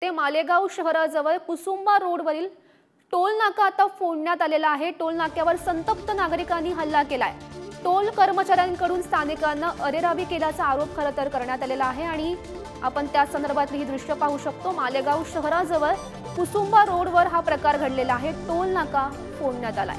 ते मालेगाव शहराजवळ कुसुंबा रोडवरील टोल नाका आता फोडण्यात आलेला आहे। टोल नाक्यावर संतप्त नागरिकांनी हल्ला केलाय। टोल कर्मचाऱ्यांकडून स्थानिकांना अरेरावी केल्याचा आरोप खरं तर करण्यात आलेला आहे आणि आपण त्या संदर्भातली ही दृश्य पाहू शकतो। मालेगाव शहराजवळ कुसुंबा रोडवर हा प्रकार घडलेला आहे। टोल नाका फोडण्यात आलाय।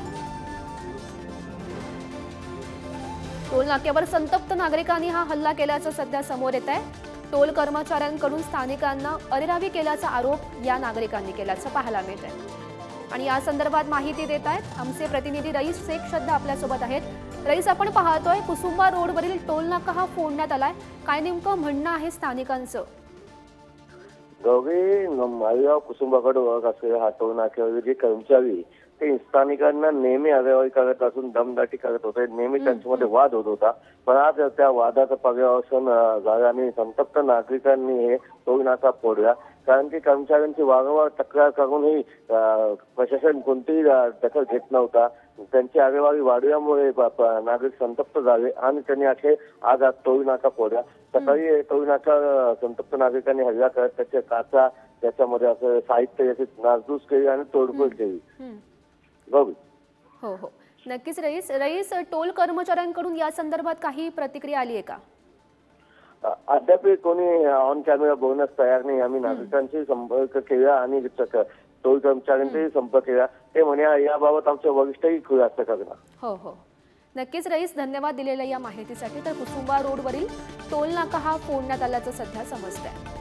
टोल नाक्यावर संतप्त नागरिकांनी हा हल्ला केल्याचं सध्या समोर येत आहे। टोल कर्मचाऱ्यांकडून स्थानिकांना अरेरावी केल्याचा आरोप या नागरिकांनी केल्याचं पाहायला मिळत आहे आणि या संदर्भात माहिती देत आहेत आमचे प्रतिनिधी रईस शेख सध्या आपल्या सोबत आहेत। रईस, आपण पाहतोय कुसुंबा रोडवरील टोल नाका हा फोडण्यात आलाय, काय नेमकं म्हणणं आहे स्थानिकांचं? गौरी मालेगाव कुसुंबाकडे वळत असलेल्या हा टोल नाक्यावर जे कर्मचारी ते स्थानिकांना नेहमी अरेरावी करत असून दमदाटी करत होते। नेहमी त्यांच्यामध्ये वाद होत होता, पण आज त्या वादाचं पर्यवसन झालं आणि संतप्त नागरिकांनी हे टोल नाका फोडला। कारण की कर्मचाऱ्यांची वारंवार तक्रार करूनही प्रशासन कोणतीही दखल घेत नव्हता। त्यांची आरेवारी वाढल्यामुळे नागरिक संतप्त झाले आणि त्यांनी असे आज टोल नाका फोडला। सकाळी टोल नाका संतप्त नागरिकांनी हल्ला करत त्याच्या काचा त्याच्यामध्ये असं साहित्य याची नासधूस केली आणि तोडफोड केली। हो हो, नक्कीच रईस, टोल कर्मचाऱ्यांकडून या संदर्भात काही प्रतिक्रिया आली आहे का? अद्याप कोणी ऑन कॅमेरा बोलण्यास तयार नाही। आम्ही नागरिकांशी संपर्क केला आणि टोल कर्मचाऱ्यांचाही संपर्क केला, ते म्हणे याबाबत आमच्या वरिष्ठही खुलासा करणार। हो हो, नक्कीच रईस, धन्यवाद दिलेल्या या माहितीसाठी। तर कुसुंबा रोडवरील टोल नाका हा फोडण्यात आल्याचं सध्या समजतंय।